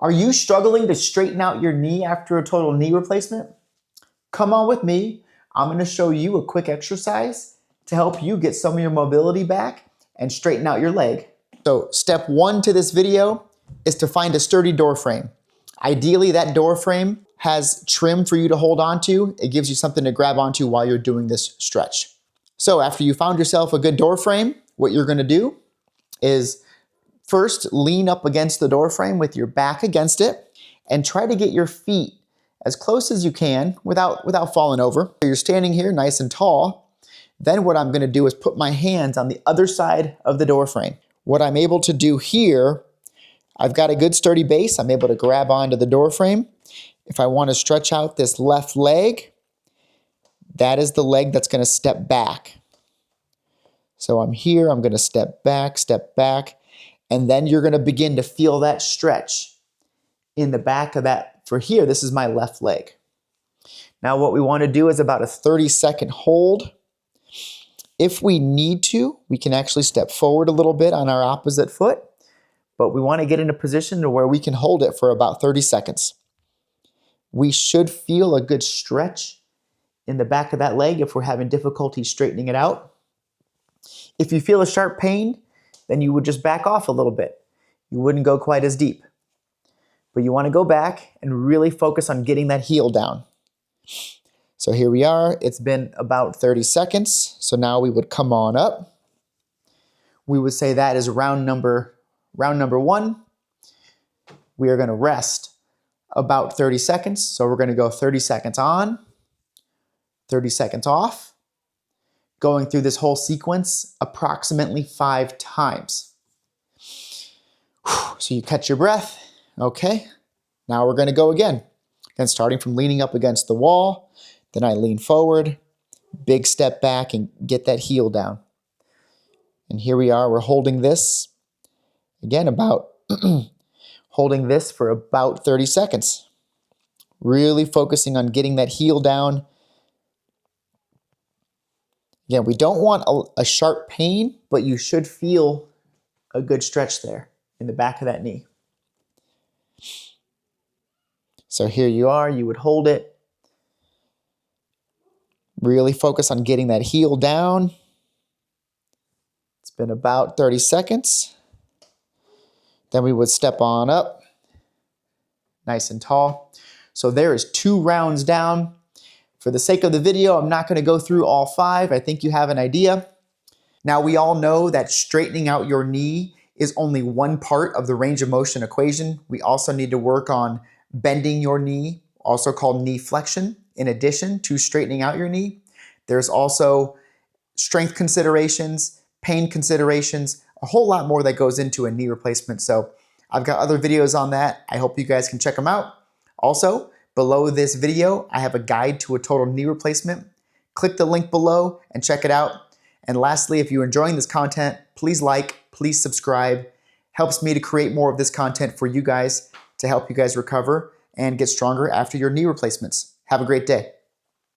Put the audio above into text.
Are you struggling to straighten out your knee after a total knee replacement? Come on with me. I'm going to show you a quick exercise to help you get some of your mobility back and straighten out your leg. So step one to this video is to find a sturdy door frame. Ideally, that door frame has trim for you to hold onto. It gives you something to grab onto while you're doing this stretch. So after you found yourself a good door frame, what you're going to do is first lean up against the door frame with your back against it and try to get your feet as close as you can without falling over. So you're standing here nice and tall. Then what I'm going to do is put my hands on the other side of the door frame. What I'm able to do here, I've got a good sturdy base. I'm able to grab onto the door frame. If I want to stretch out this left leg, that is the leg that's going to step back. So I'm here, I'm going to step back, and then you're going to begin to feel that stretch in the back of that. For here, this is my left leg. Now what we want to do is about a 30-second hold. If we need to, we can actually step forward a little bit on our opposite foot, but we want to get in a position to where we can hold it for about 30 seconds. We should feel a good stretch in the back of that leg if we're having difficulty straightening it out. If you feel a sharp pain, then you would just back off a little bit. You wouldn't go quite as deep. But you want to go back and really focus on getting that heel down. So here we are. It's been about 30 seconds. So now we would come on up. We would say that is round number one. We are going to rest about 30 seconds. So we're going to go 30 seconds on, 30 seconds off, going through this whole sequence approximately 5 times. So you catch your breath. Okay, now we're going to go again. Again, starting from leaning up against the wall, then I lean forward, big step back and get that heel down. And here we are, we're holding this, again, holding this for about 30 seconds. Really focusing on getting that heel down. Again, we don't want a sharp pain, but you should feel a good stretch there in the back of that knee. So here you are, you would hold it. Really focus on getting that heel down. It's been about 30 seconds. Then we would step on up, nice and tall. So there is 2 rounds down. For the sake of the video, I'm not going to go through all 5. I think you have an idea. Now we all know that straightening out your knee is only one part of the range of motion equation. We also need to work on bending your knee, also called knee flexion, in addition to straightening out your knee. There's also strength considerations, pain considerations, a whole lot more that goes into a knee replacement. So I've got other videos on that. I hope you guys can check them out. Also, below this video, I have a guide to a total knee replacement. Click the link below and check it out. And lastly, if you're enjoying this content, please like, please subscribe. Helps me to create more of this content for you guys to help you guys recover and get stronger after your knee replacements. Have a great day.